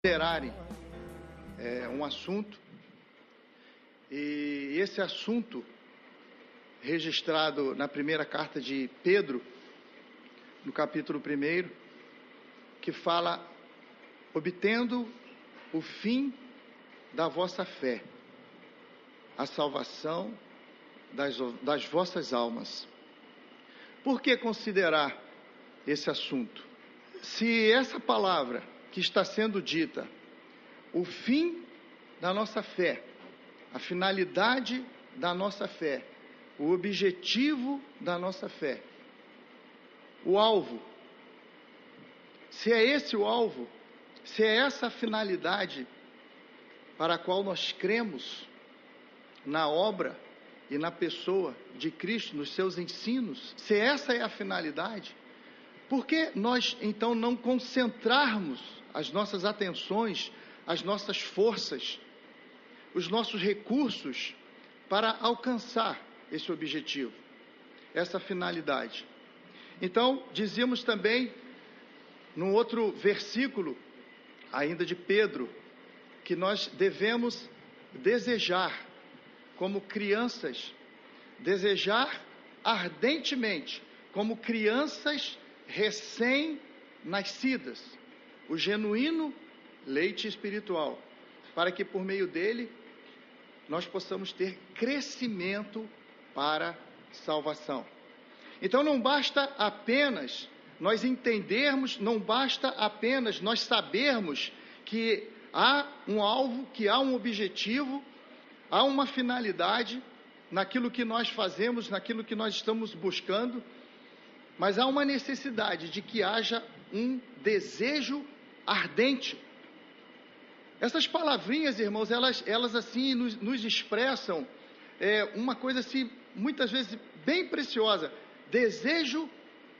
considerarem um assunto, e esse assunto registrado na primeira carta de Pedro, no capítulo 1, que fala: obtendo o fim da vossa fé, a salvação das vossas almas. Por que considerar esse assunto? Se essa palavra que está sendo dita, o fim da nossa fé, a finalidade da nossa fé, o objetivo da nossa fé, o alvo, se é esse o alvo, se é essa a finalidade para a qual nós cremos na obra e na pessoa de Cristo, nos seus ensinos, se essa é a finalidade, por que nós então não concentrarmos as nossas atenções, as nossas forças, os nossos recursos para alcançar esse objetivo, essa finalidade? Então, dizíamos também, num outro versículo, ainda de Pedro, que nós devemos desejar, como crianças, desejar ardentemente, como crianças recém-nascidas, o genuíno leite espiritual, para que por meio dele nós possamos ter crescimento para salvação. Então não basta apenas nós entendermos, não basta apenas nós sabermos que há um alvo, que há um objetivo, há uma finalidade naquilo que nós fazemos, naquilo que nós estamos buscando, mas há uma necessidade de que haja um desejo ardente. Essas palavrinhas, irmãos, elas assim nos expressam uma coisa assim, muitas vezes bem preciosa: desejo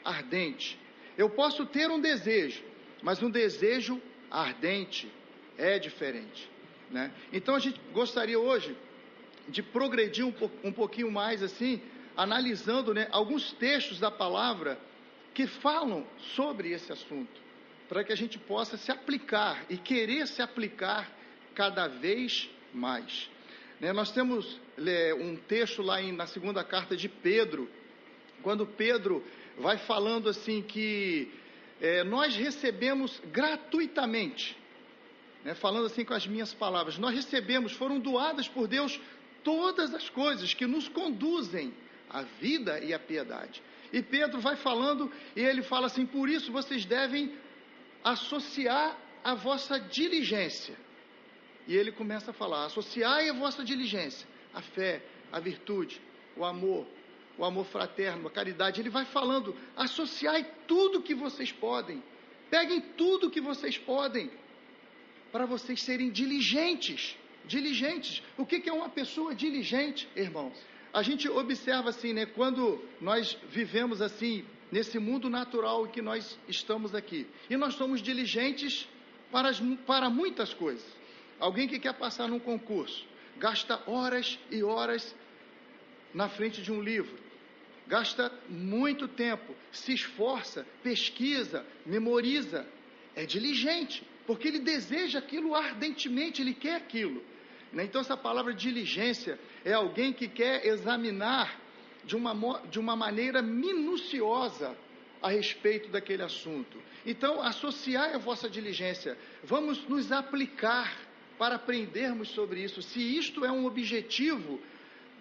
ardente. Eu posso ter um desejo, mas um desejo ardente é diferente, né? Então a gente gostaria hoje de progredir um pouquinho mais assim, analisando, né, alguns textos da palavra que falam sobre esse assunto, para que a gente possa se aplicar e querer se aplicar cada vez mais, né? Nós temos um texto lá na segunda carta de Pedro, quando Pedro vai falando assim que nós recebemos gratuitamente, né, falando assim com as minhas palavras, nós recebemos, foram doadas por Deus todas as coisas que nos conduzem à vida e à piedade. E Pedro vai falando, e ele fala assim: por isso vocês devem associar a vossa diligência. E ele começa a falar: associai a vossa diligência, a fé, a virtude, o amor fraterno, a caridade. Ele vai falando: associai tudo que vocês podem, peguem tudo que vocês podem, para vocês serem diligentes. Diligentes. O que é uma pessoa diligente, irmãos? A gente observa assim, né, quando nós vivemos assim, nesse mundo natural em que nós estamos aqui, e nós somos diligentes para muitas coisas. Alguém que quer passar num concurso, gasta horas e horas na frente de um livro, gasta muito tempo, se esforça, pesquisa, memoriza, é diligente, porque ele deseja aquilo ardentemente, ele quer aquilo. Então essa palavra diligência é alguém que quer examinar de uma maneira minuciosa a respeito daquele assunto. Então, associai a vossa diligência, vamos nos aplicar para aprendermos sobre isso, se isto é um objetivo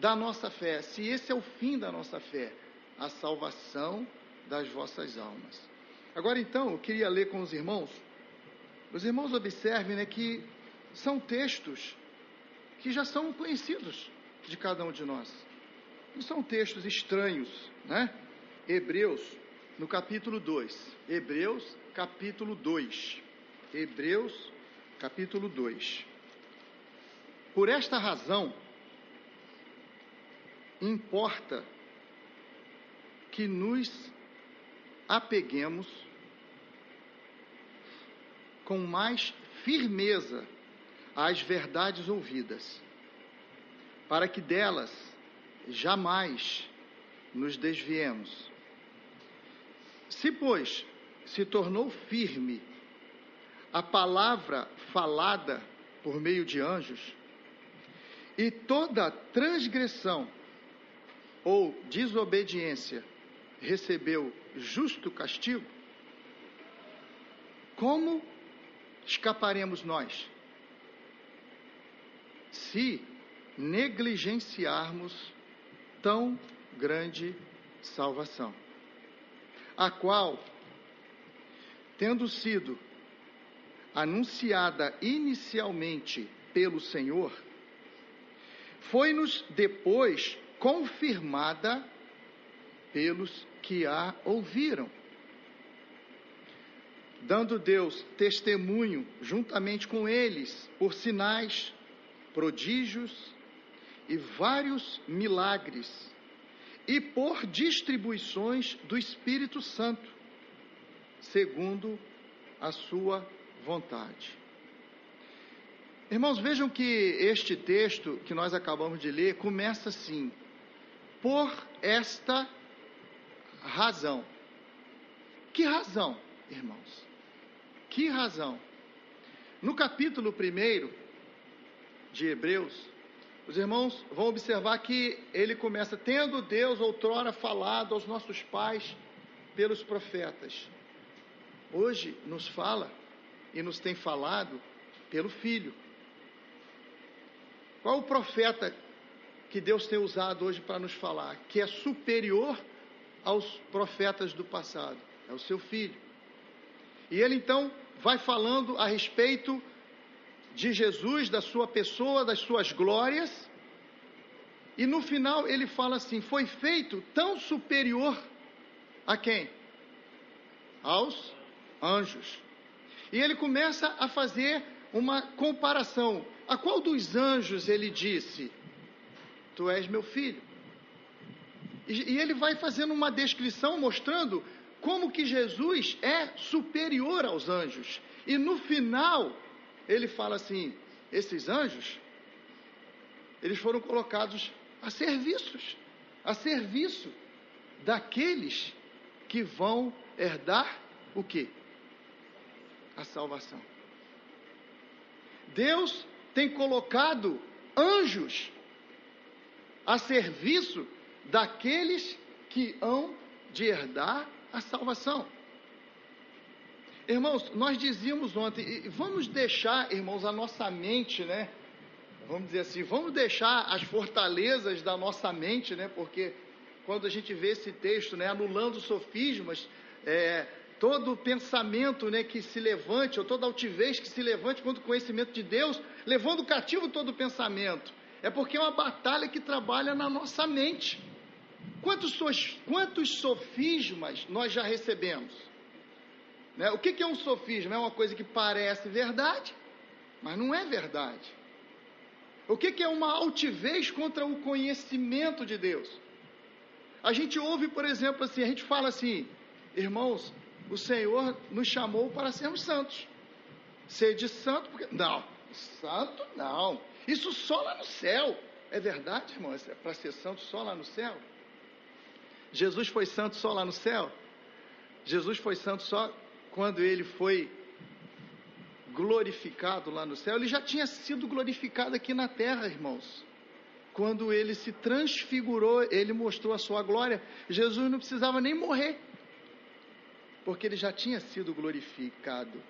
da nossa fé, se esse é o fim da nossa fé, a salvação das vossas almas. Agora então, eu queria ler com os irmãos observem, né, que são textos que já são conhecidos de cada um de nós, não são textos estranhos, né? Hebreus, no capítulo 2, Hebreus capítulo 2, por esta razão, importa que nos apeguemos com mais firmeza às verdades ouvidas, para que delas jamais nos desviemos. Se, pois, se tornou firme a palavra falada por meio de anjos, e toda transgressão ou desobediência recebeu justo castigo, como escaparemos nós se negligenciarmos tão grande salvação, a qual, tendo sido anunciada inicialmente pelo Senhor, foi-nos depois confirmada pelos que a ouviram, dando Deus testemunho juntamente com eles por sinais, prodígios e vários milagres, e por distribuições do Espírito Santo, segundo a sua vontade. Irmãos, vejam que este texto que nós acabamos de ler começa assim: por esta razão. Que razão, irmãos? Que razão? No capítulo 1 de Hebreus, os irmãos vão observar que ele começa: tendo Deus outrora falado aos nossos pais pelos profetas, hoje nos fala e nos tem falado pelo Filho. Qual o profeta que Deus tem usado hoje para nos falar, que é superior aos profetas do passado? É o seu Filho. E ele então vai falando a respeito de Jesus, da sua pessoa, das suas glórias, e no final ele fala assim: foi feito tão superior a quem? Aos anjos. E ele começa a fazer uma comparação. A qual dos anjos ele disse: tu és meu filho? E ele vai fazendo uma descrição mostrando como que Jesus é superior aos anjos. E no final ele fala assim: esses anjos, eles foram colocados a serviço daqueles que vão herdar o quê? A salvação. Deus tem colocado anjos a serviço daqueles que hão de herdar a salvação. Irmãos, nós dizíamos ontem, vamos deixar, irmãos, a nossa mente, né? Vamos dizer assim, vamos deixar as fortalezas da nossa mente, né? Porque quando a gente vê esse texto, né, anulando sofismas, todo pensamento, né, que se levante, ou toda altivez que se levante contra o conhecimento de Deus, levando cativo todo pensamento. É porque é uma batalha que trabalha na nossa mente. Quantos sofismas nós já recebemos? Né? O que é um sofisma? É uma coisa que parece verdade, mas não é verdade. O que é uma altivez contra o conhecimento de Deus? A gente ouve, por exemplo, assim, a gente fala assim: irmãos, o Senhor nos chamou para sermos santos. Sede santo, porque... Não, santo não. Isso só lá no céu. É verdade, irmão? É para ser santo só lá no céu? Jesus foi santo só lá no céu? Jesus foi santo só quando ele foi glorificado lá no céu? Ele já tinha sido glorificado aqui na terra, irmãos. Quando ele se transfigurou, ele mostrou a sua glória. Jesus não precisava nem morrer, porque ele já tinha sido glorificado.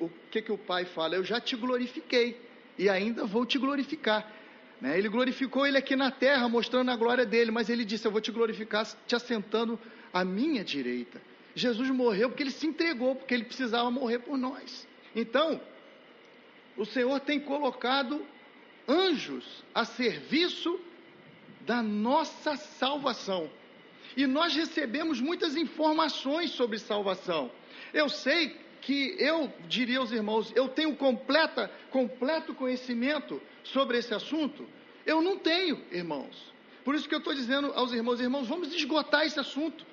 O que o Pai fala? Eu já te glorifiquei e ainda vou te glorificar. Né? Ele glorificou ele aqui na terra, mostrando a glória dele, mas ele disse: eu vou te glorificar te assentando à minha direita. Jesus morreu porque ele se entregou, porque ele precisava morrer por nós. Então, o Senhor tem colocado anjos a serviço da nossa salvação. E nós recebemos muitas informações sobre salvação. Eu sei que eu diria aos irmãos, eu tenho completo conhecimento sobre esse assunto? Eu não tenho, irmãos. Por isso que eu estou dizendo aos irmãos: vamos esgotar esse assunto.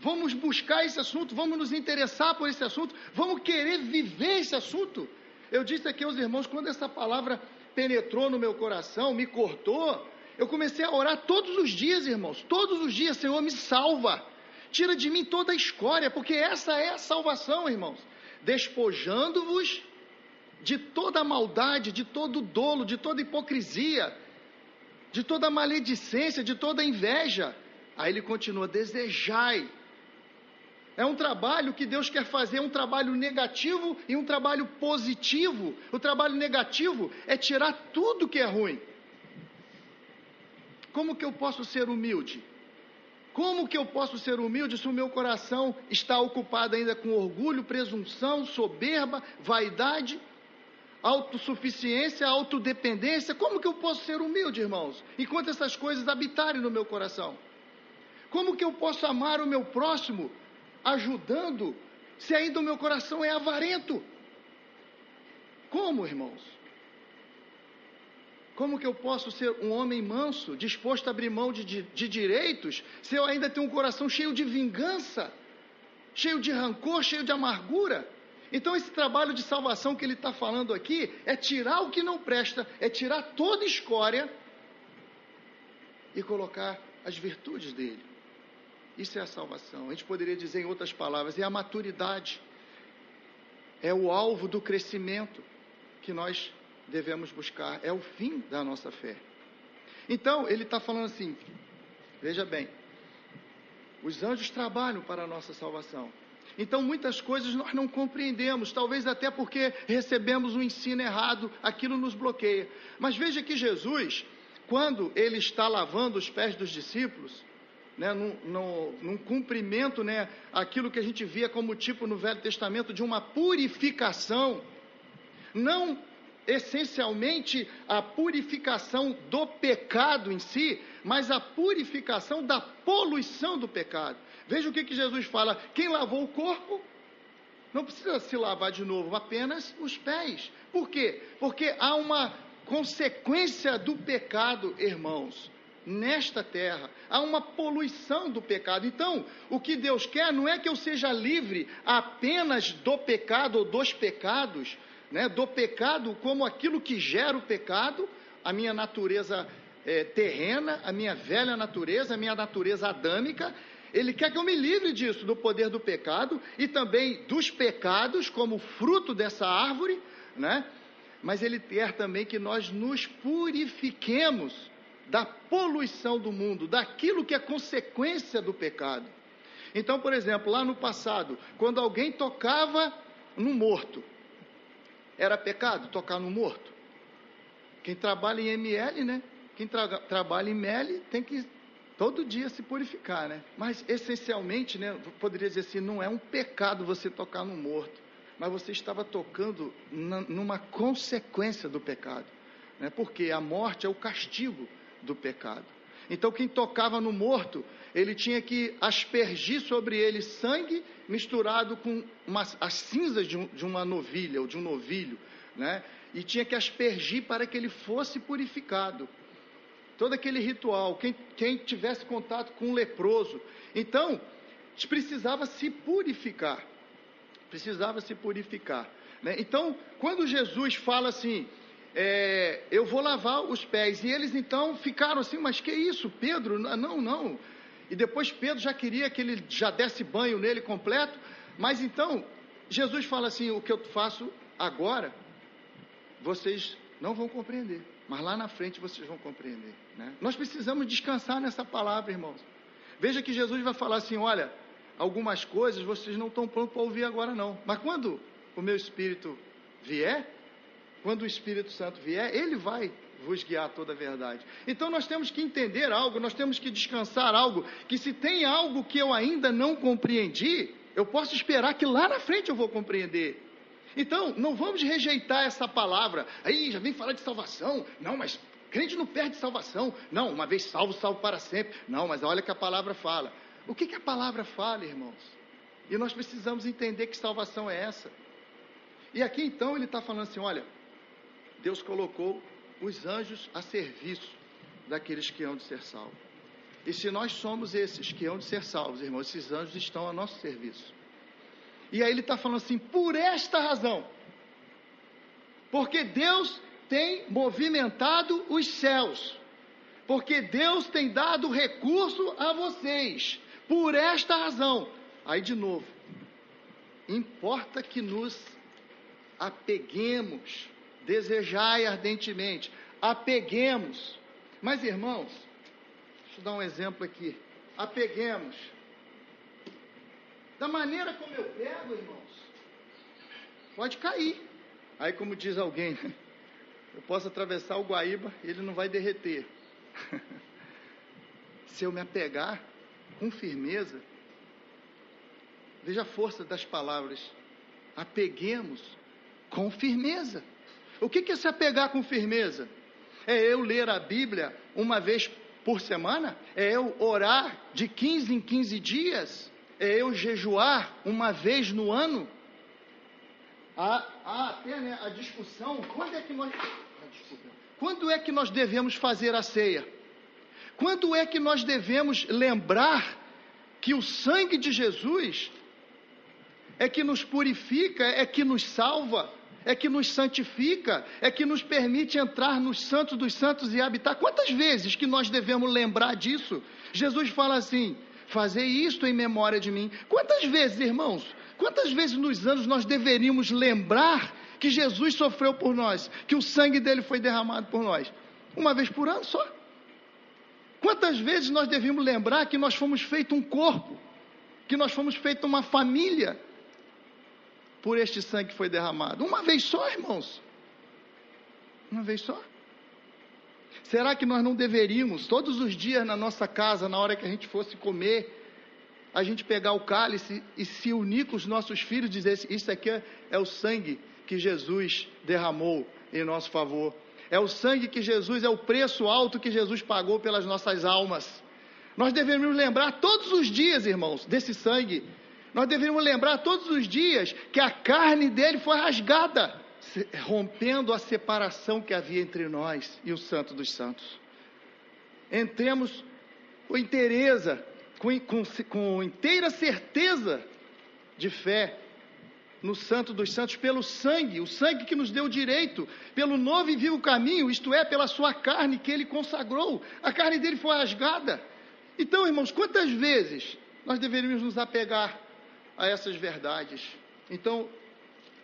Vamos buscar esse assunto, vamos nos interessar por esse assunto, vamos querer viver esse assunto. Eu disse aqui aos irmãos, quando essa palavra penetrou no meu coração, me cortou, eu comecei a orar todos os dias, irmãos, todos os dias: Senhor, me salva, tira de mim toda a escória, porque essa é a salvação, irmãos, despojando-vos de toda a maldade, de todo o dolo, de toda a hipocrisia, de toda a maledicência, de toda a inveja. Aí ele continua: desejai. É um trabalho que Deus quer fazer, um trabalho negativo e um trabalho positivo. O trabalho negativo é tirar tudo que é ruim. Como que eu posso ser humilde? Como que eu posso ser humilde se o meu coração está ocupado ainda com orgulho, presunção, soberba, vaidade, autossuficiência, autodependência? Como que eu posso ser humilde, irmãos, enquanto essas coisas habitarem no meu coração? Como que eu posso amar o meu próximo ajudando, se ainda o meu coração é avarento? Como, irmãos? Como que eu posso ser um homem manso, disposto a abrir mão de direitos, se eu ainda tenho um coração cheio de vingança, cheio de rancor, cheio de amargura? Então esse trabalho de salvação que ele está falando aqui, é tirar o que não presta, é tirar toda escória e colocar as virtudes dele. Isso é a salvação. A gente poderia dizer em outras palavras, é a maturidade, é o alvo do crescimento que nós devemos buscar, é o fim da nossa fé. Então, ele está falando assim, veja bem, os anjos trabalham para a nossa salvação. Então, muitas coisas nós não compreendemos, talvez até porque recebemos um ensino errado, aquilo nos bloqueia. Mas veja que Jesus, quando ele está lavando os pés dos discípulos, né, num cumprimento, né, aquilo que a gente via como tipo no Velho Testamento de uma purificação, não essencialmente a purificação do pecado em si, mas a purificação da poluição do pecado. Veja o que Jesus fala: quem lavou o corpo não precisa se lavar de novo, apenas os pés. Por quê? Porque há uma consequência do pecado, irmãos, nesta terra. Há uma poluição do pecado. Então, o que Deus quer não é que eu seja livre apenas do pecado ou dos pecados, né, do pecado como aquilo que gera o pecado, a minha natureza terrena, a minha velha natureza, a minha natureza adâmica. Ele quer que eu me livre disso, do poder do pecado e também dos pecados como fruto dessa árvore, né? Mas ele quer também que nós nos purifiquemos da poluição do mundo, daquilo que é consequência do pecado. Então, por exemplo, lá no passado, quando alguém tocava no morto, era pecado tocar no morto? Quem trabalha em ML, né? Quem trabalha em MEL tem que todo dia se purificar, né? Mas essencialmente, né, poderia dizer assim, não é um pecado você tocar no morto, mas você estava tocando numa consequência do pecado, né? Porque a morte é o castigo do pecado. Então quem tocava no morto, ele tinha que aspergir sobre ele sangue misturado com as cinzas de uma novilha ou de um novilho, né? E tinha que aspergir para que ele fosse purificado. Todo aquele ritual, quem tivesse contato com um leproso, então precisava se purificar, né? Então, quando Jesus fala assim, eu vou lavar os pés, e eles então ficaram assim, mas que isso, Pedro? Não. E depois Pedro já queria que ele já desse banho nele completo, mas então Jesus fala assim, o que eu faço agora, vocês não vão compreender, mas lá na frente vocês vão compreender, né? Nós precisamos descansar nessa palavra, irmãos. Veja que Jesus vai falar assim, olha, algumas coisas vocês não estão prontos para ouvir agora não, mas quando o meu Espírito vier, quando o Espírito Santo vier, ele vai vos guiar toda a verdade. Então nós temos que entender algo, nós temos que descansar algo, que se tem algo que eu ainda não compreendi, eu posso esperar que lá na frente eu vou compreender. Então, não vamos rejeitar essa palavra. Aí, já vem falar de salvação. Não, mas crente não perde salvação. Não, uma vez salvo, salvo para sempre. Não, mas olha o que a palavra fala. O que a palavra fala, irmãos? E nós precisamos entender que salvação é essa. E aqui, então, ele está falando assim, olha, Deus colocou os anjos a serviço daqueles que hão de ser salvos. E se nós somos esses que hão de ser salvos, irmãos, esses anjos estão a nosso serviço. E aí ele está falando assim, por esta razão, porque Deus tem movimentado os céus, porque Deus tem dado recurso a vocês, por esta razão. Aí de novo, importa que nos apeguemos, desejai ardentemente, apeguemos. Mas, irmãos, deixa eu dar um exemplo aqui. Apeguemos. Da maneira como eu pego, irmãos, pode cair. Aí, como diz alguém, eu posso atravessar o Guaíba e ele não vai derreter. Se eu me apegar com firmeza, veja a força das palavras. Apeguemos com firmeza. O que é se apegar com firmeza? É eu ler a Bíblia uma vez por semana? É eu orar de 15 em 15 dias? É eu jejuar uma vez no ano? Há até, né, a discussão, quando é que nós devemos fazer a ceia? Quando é que nós devemos lembrar que o sangue de Jesus é que nos purifica, é que nos salva, é que nos santifica, é que nos permite entrar nos santos dos santos e habitar? Quantas vezes que nós devemos lembrar disso? Jesus fala assim: fazei isto em memória de mim. Quantas vezes, irmãos, quantas vezes nos anos nós deveríamos lembrar que Jesus sofreu por nós, que o sangue dele foi derramado por nós? Uma vez por ano só. Quantas vezes nós devíamos lembrar que nós fomos feito um corpo, que nós fomos feito uma família, por este sangue que foi derramado? Uma vez só, irmãos? Uma vez só? Será que nós não deveríamos, todos os dias na nossa casa, na hora que a gente fosse comer, a gente pegar o cálice e se unir com os nossos filhos e dizer: isso aqui é o sangue que Jesus derramou em nosso favor. É o sangue que Jesus, é o preço alto que Jesus pagou pelas nossas almas. Nós deveríamos lembrar todos os dias, irmãos, desse sangue. Nós deveríamos lembrar todos os dias que a carne dele foi rasgada, rompendo a separação que havia entre nós e o Santo dos Santos. Entremos com inteireza, com inteira certeza de fé no Santo dos Santos, pelo sangue, o sangue que nos deu o direito, pelo novo e vivo caminho, isto é, pela sua carne que ele consagrou. A carne dele foi rasgada. Então, irmãos, quantas vezes nós deveríamos nos apegar a essas verdades? Então,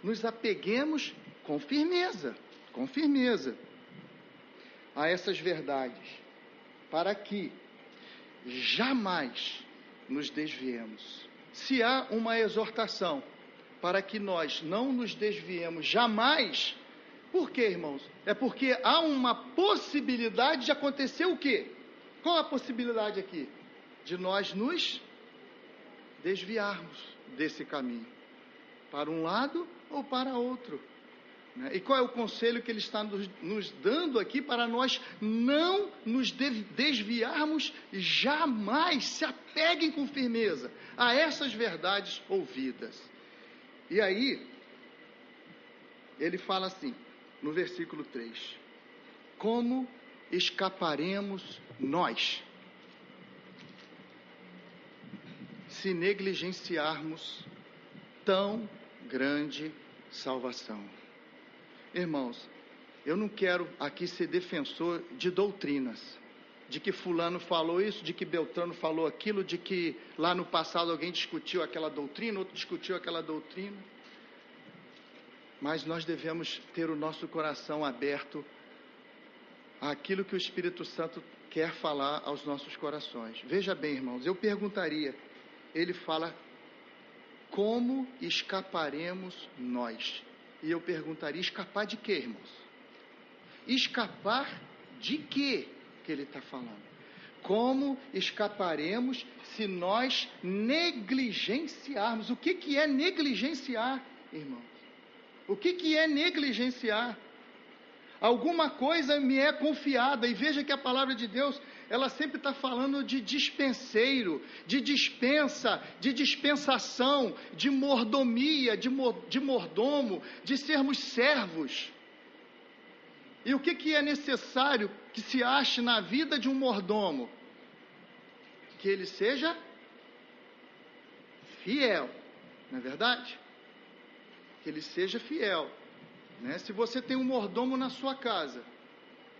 nos apeguemos com firmeza a essas verdades, para que jamais nos desviemos. Se há uma exortação para que nós não nos desviemos jamais, por quê, irmãos? É porque há uma possibilidade de acontecer o quê? Qual a possibilidade aqui? De nós nos desviarmos desse caminho, para um lado ou para outro. E qual é o conselho que ele está nos dando aqui para nós não nos desviarmos jamais? Se apeguem com firmeza a essas verdades ouvidas. E aí, ele fala assim, no versículo 3: como escaparemos nós, se negligenciarmos tão grande salvação? Irmãos, eu não quero aqui ser defensor de doutrinas, de que fulano falou isso, de que Beltrano falou aquilo, de que lá no passado alguém discutiu aquela doutrina, outro discutiu aquela doutrina. Mas nós devemos ter o nosso coração aberto àquilo que o Espírito Santo quer falar aos nossos corações. Veja bem, irmãos, eu perguntaria, ele fala: como escaparemos nós? E eu perguntaria: escapar de quê, irmãos? Escapar de quê que ele está falando? Como escaparemos se nós negligenciarmos? O que é negligenciar, irmãos? O que é negligenciar? Alguma coisa me é confiada, e veja que a palavra de Deus, ela sempre está falando de dispenseiro, de dispensa, de dispensação, de mordomia, de mordomo, de sermos servos. E o que é necessário que se ache na vida de um mordomo? Que ele seja fiel, não é verdade? Que ele seja fiel, né? Se você tem um mordomo na sua casa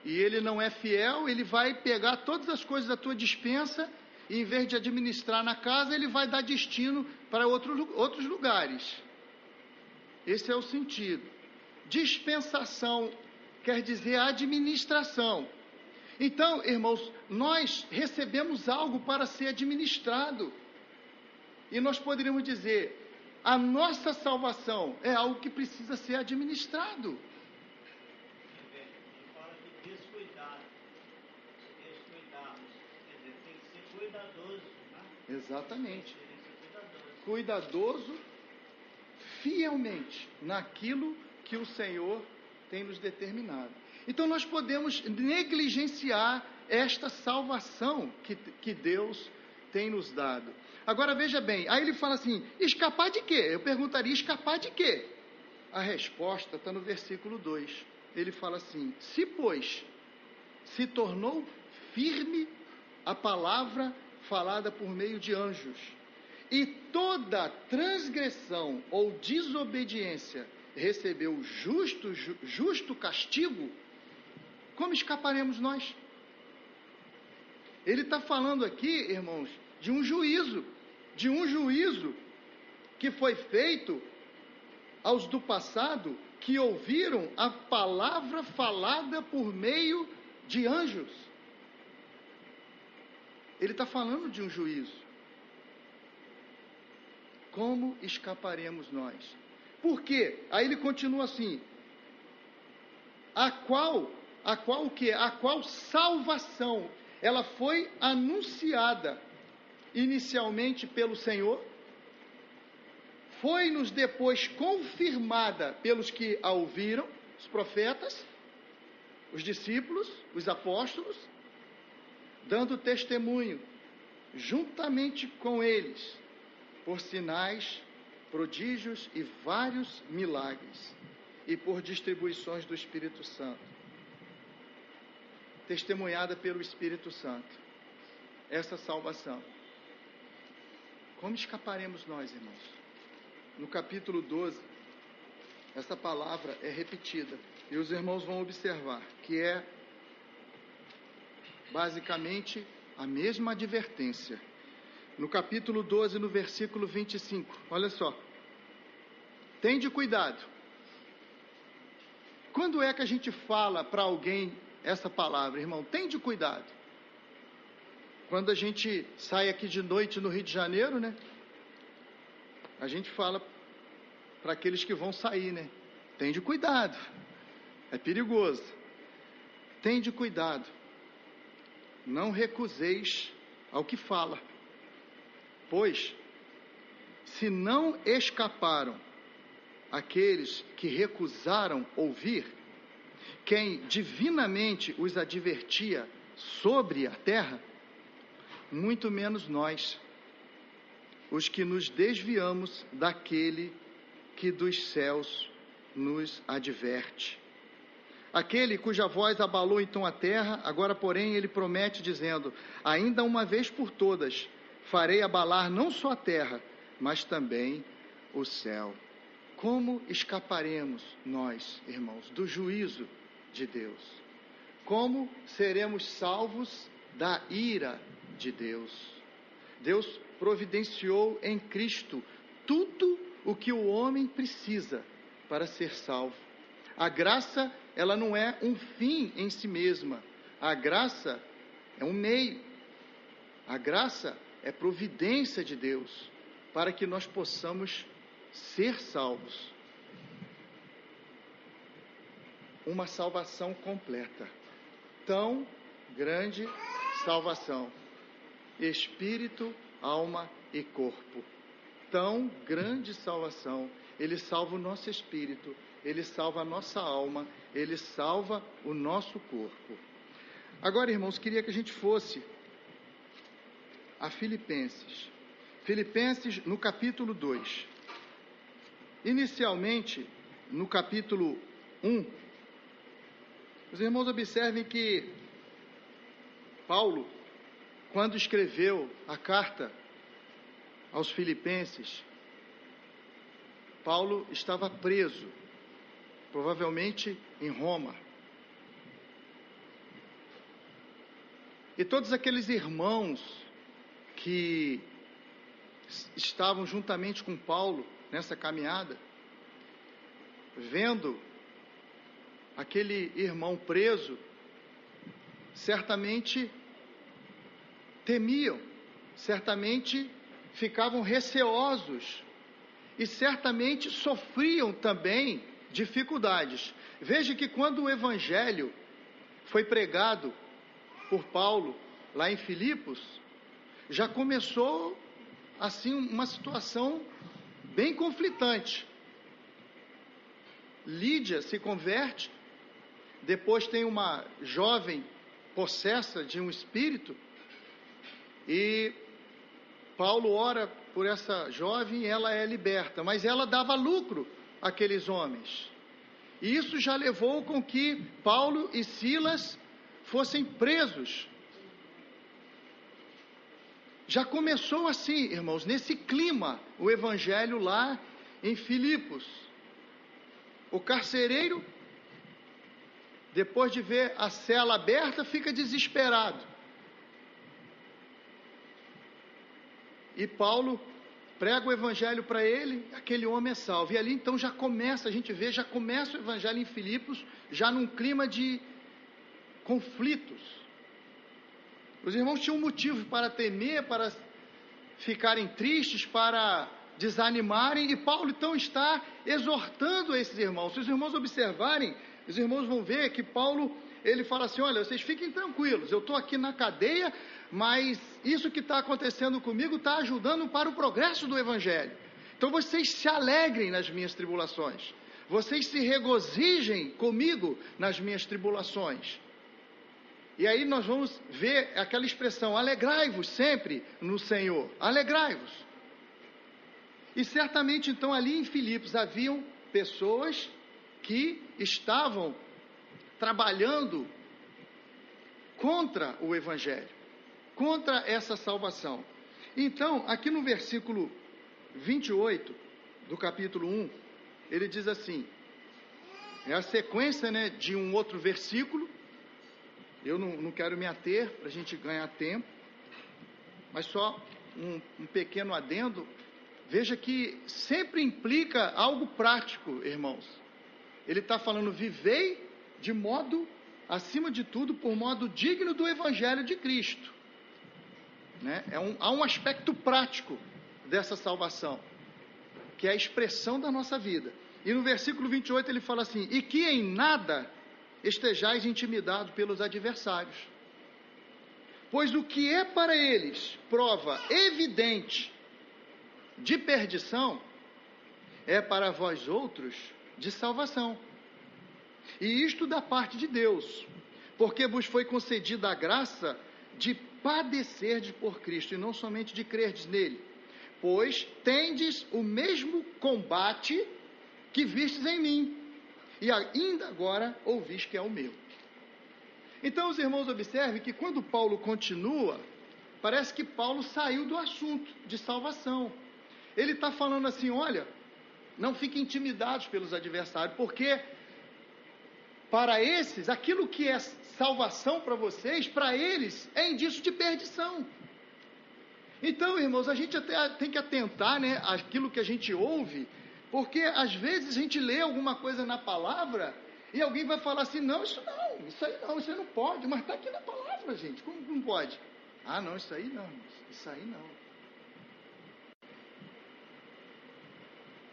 e ele não é fiel, ele vai pegar todas as coisas da tua despensa e, em vez de administrar na casa, ele vai dar destino para outros lugares. Esse é o sentido. Dispensação quer dizer administração. Então, irmãos, nós recebemos algo para ser administrado. E nós poderíamos dizer, a nossa salvação é algo que precisa ser administrado. Fala de descuidar. Descuidarmos. Quer dizer, tem que ser cuidadoso. Né? Exatamente. Tem que ser Cuidadoso, fielmente, naquilo que o Senhor tem nos determinado. Então nós podemos negligenciar esta salvação que Deus tem nos dado. Agora veja bem, aí ele fala assim, escapar de quê? Eu perguntaria, escapar de quê? A resposta está no versículo 2. Ele fala assim, se pois se tornou firme a palavra falada por meio de anjos, e toda transgressão ou desobediência recebeu justo castigo, como escaparemos nós? Ele está falando aqui, irmãos, de um juízo que foi feito aos do passado, que ouviram a palavra falada por meio de anjos. Ele está falando de um juízo. Como escaparemos nós? Por quê? Aí ele continua assim, a qual salvação, ela foi anunciada inicialmente pelo Senhor, foi-nos depois confirmada pelos que a ouviram, os profetas, os discípulos, os apóstolos, dando testemunho, juntamente com eles, por sinais, prodígios e vários milagres, e por distribuições do Espírito Santo. Testemunhada pelo Espírito Santo, essa salvação. Como escaparemos nós, irmãos? No capítulo 12, essa palavra é repetida, e os irmãos vão observar que é basicamente a mesma advertência. No capítulo 12, no versículo 25, olha só. Tende cuidado. Quando é que a gente fala para alguém essa palavra, irmão? Tende cuidado. Quando a gente sai aqui de noite no Rio de Janeiro, né? A gente fala para aqueles que vão sair, né? Tende cuidado. É perigoso. Tende cuidado. Não recuseis ao que fala. Pois, se não escaparam aqueles que recusaram ouvir, quem divinamente os advertia sobre a terra, muito menos nós, os que nos desviamos daquele que dos céus nos adverte. Aquele cuja voz abalou então a terra, agora porém ele promete dizendo, ainda uma vez por todas, farei abalar não só a terra, mas também o céu. Como escaparemos nós, irmãos, do juízo de Deus? Como seremos salvos da ira de Deus? Deus providenciou em Cristo tudo o que o homem precisa para ser salvo. A graça, ela não é um fim em si mesma. A graça é um meio. A graça é providência de Deus para que nós possamos ser salvos. Uma salvação completa. Tão grande salvação. Espírito, alma e corpo. Tão grande salvação. Ele salva o nosso espírito, ele salva a nossa alma, ele salva o nosso corpo. Agora, irmãos, queria que a gente fosse a Filipenses. Filipenses no capítulo 2. Inicialmente, no capítulo 1, os irmãos observem que Paulo, quando escreveu a carta aos Filipenses, Paulo estava preso, provavelmente em Roma. E todos aqueles irmãos que estavam juntamente com Paulo nessa caminhada, vendo aquele irmão preso, certamente temiam, certamente ficavam receosos e certamente sofriam também dificuldades. Veja que quando o evangelho foi pregado por Paulo lá em Filipos, já começou assim uma situação bem conflitante. Lídia se converte, depois tem uma jovem possessa de um espírito, e Paulo ora por essa jovem e ela é liberta, mas ela dava lucro àqueles homens. E isso já levou com que Paulo e Silas fossem presos. Já começou assim, irmãos, nesse clima, o evangelho lá em Filipos. O carcereiro, depois de ver a cela aberta, fica desesperado. E Paulo prega o evangelho para ele, aquele homem é salvo. E ali então já começa, a gente vê, já começa o evangelho em Filipos, já num clima de conflitos. Os irmãos tinham motivo para temer, para ficarem tristes, para desanimarem, e Paulo então está exortando esses irmãos. Se os irmãos observarem, os irmãos vão ver que Paulo, ele fala assim: olha, vocês fiquem tranquilos, eu estou aqui na cadeia, mas isso que está acontecendo comigo está ajudando para o progresso do evangelho. Então vocês se alegrem nas minhas tribulações, vocês se regozijem comigo nas minhas tribulações. E aí nós vamos ver aquela expressão: alegrai-vos sempre no Senhor, alegrai-vos. E certamente então ali em Filipos haviam pessoas que estavam trabalhando contra o evangelho, contra essa salvação. Então, aqui no versículo 28 do capítulo 1, ele diz assim, é a sequência, de um outro versículo. Eu não quero me ater para a gente ganhar tempo, mas só um pequeno adendo. Veja que sempre implica algo prático, irmãos. Ele está falando: vivei de modo, acima de tudo, por modo digno do evangelho de Cristo. Há um aspecto prático dessa salvação, que é a expressão da nossa vida. E no versículo 28 ele fala assim: e que em nada estejais intimidados pelos adversários, pois o que é para eles prova evidente de perdição, é para vós outros de salvação. E isto da parte de Deus, porque vos foi concedida a graça de padecerdes por Cristo, e não somente de crerdes nele, pois tendes o mesmo combate que vistes em mim, e ainda agora ouvis que é o meu. Então os irmãos observem que quando Paulo continua, parece que Paulo saiu do assunto de salvação. Ele está falando assim: olha, não fiquem intimidados pelos adversários, porque para esses, aquilo que é salvação para vocês, para eles é indício de perdição. Então, irmãos, a gente até tem que atentar, àquilo que a gente ouve, porque às vezes a gente lê alguma coisa na palavra e alguém vai falar assim: não, isso aí não pode, mas está aqui na palavra, gente, como não pode? Ah, não, isso aí não, isso aí não.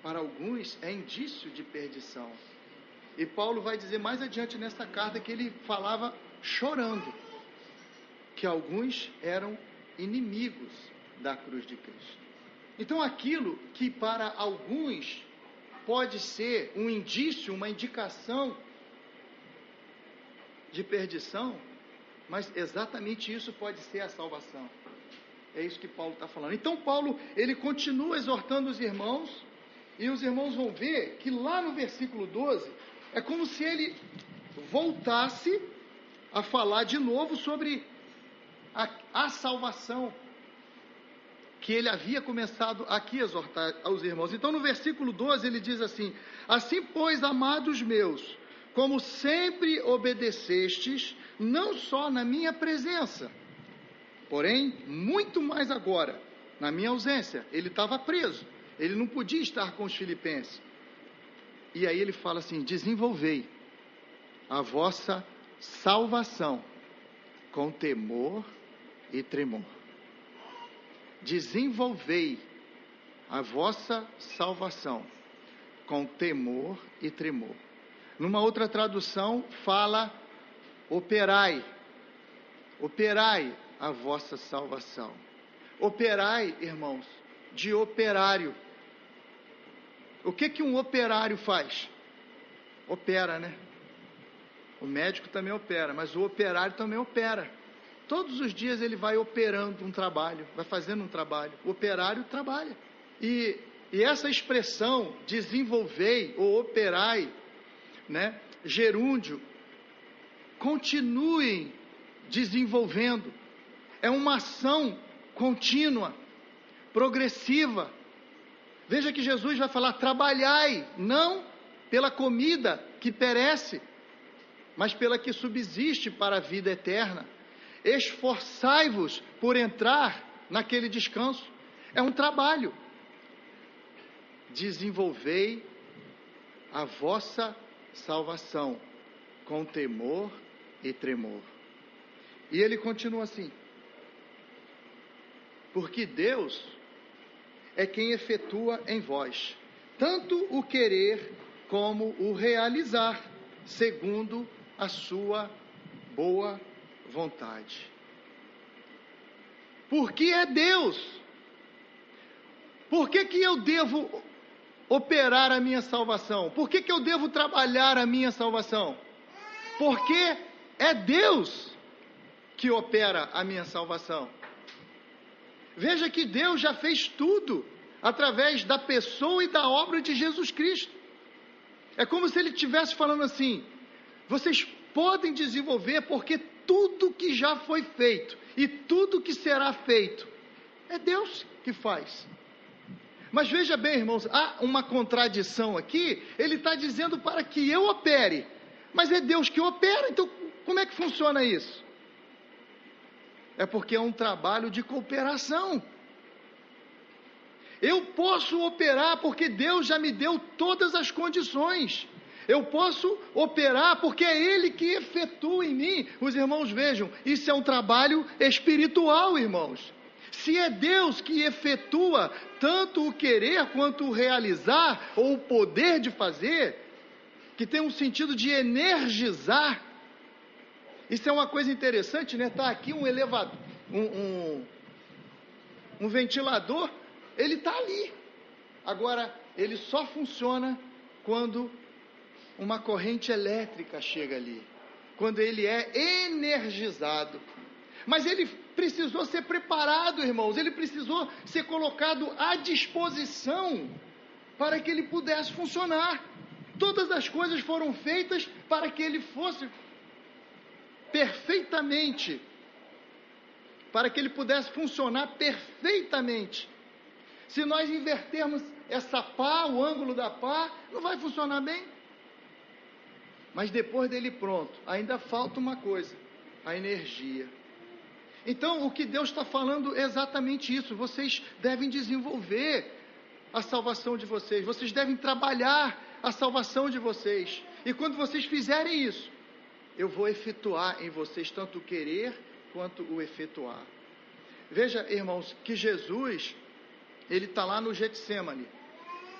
Para alguns é indício de perdição. E Paulo vai dizer mais adiante nessa carta que ele falava chorando, que alguns eram inimigos da cruz de Cristo. Então aquilo que para alguns pode ser um indício, uma indicação de perdição, mas exatamente isso pode ser a salvação. É isso que Paulo está falando. Então Paulo, ele continua exortando os irmãos, e os irmãos vão ver que lá no versículo 12, é como se ele voltasse a falar de novo sobre a salvação que ele havia começado aqui a exortar aos irmãos. Então no versículo 12 ele diz assim: assim pois, amados meus, como sempre obedecestes, não só na minha presença, porém muito mais agora, na minha ausência. Ele estava preso, ele não podia estar com os filipenses. E aí ele fala assim: desenvolvei a vossa salvação com temor e tremor. Desenvolvei a vossa salvação com temor e tremor. Numa outra tradução fala operai a vossa salvação. Operai, irmãos, de operário. O que um operário faz? Opera, né? O médico também opera, mas o operário também opera. Todos os dias ele vai operando um trabalho, vai fazendo um trabalho. O operário trabalha. E essa expressão, desenvolvei ou operai, né? Gerúndio, continuem desenvolvendo. É uma ação contínua, progressiva. Veja que Jesus vai falar, trabalhai, não pela comida que perece, mas pela que subsiste para a vida eterna. Esforçai-vos por entrar naquele descanso. É um trabalho. Desenvolvei a vossa salvação com temor e tremor. E ele continua assim: porque Deus é quem efetua em vós tanto o querer como o realizar, segundo a sua boa vontade. Porque é Deus. Por que eu devo operar a minha salvação? Por que eu devo trabalhar a minha salvação? Porque é Deus que opera a minha salvação. Veja que Deus já fez tudo através da pessoa e da obra de Jesus Cristo. É como se ele estivesse falando assim: vocês podem desenvolver porque tudo que já foi feito e tudo que será feito é Deus que faz. Mas veja bem, irmãos, há uma contradição aqui. Ele está dizendo para que eu opere, mas é Deus que opera. Então como é que funciona isso? É porque é um trabalho de cooperação. Eu posso operar porque Deus já me deu todas as condições. Eu posso operar porque é Ele que efetua em mim. Os irmãos vejam, isso é um trabalho espiritual, irmãos. Se é Deus que efetua tanto o querer quanto o realizar, ou o poder de fazer, que tem um sentido de energizar. Isso é uma coisa interessante, né? Está aqui um elevador, um ventilador, ele está ali. Agora, ele só funciona quando uma corrente elétrica chega ali, quando ele é energizado. Mas ele precisou ser preparado, irmãos, ele precisou ser colocado à disposição para que ele pudesse funcionar. Todas as coisas foram feitas para que ele fosse perfeitamente, para que ele pudesse funcionar perfeitamente. Se nós invertermos essa pá, o ângulo da pá, não vai funcionar bem. Mas depois dele pronto, ainda falta uma coisa: a energia. Então, o que Deus está falando é exatamente isso. Vocês devem desenvolver a salvação de vocês. Vocês devem trabalhar a salvação de vocês. E quando vocês fizerem isso, eu vou efetuar em vocês tanto o querer quanto o efetuar. Veja, irmãos, que Jesus, ele está lá no Getsemane,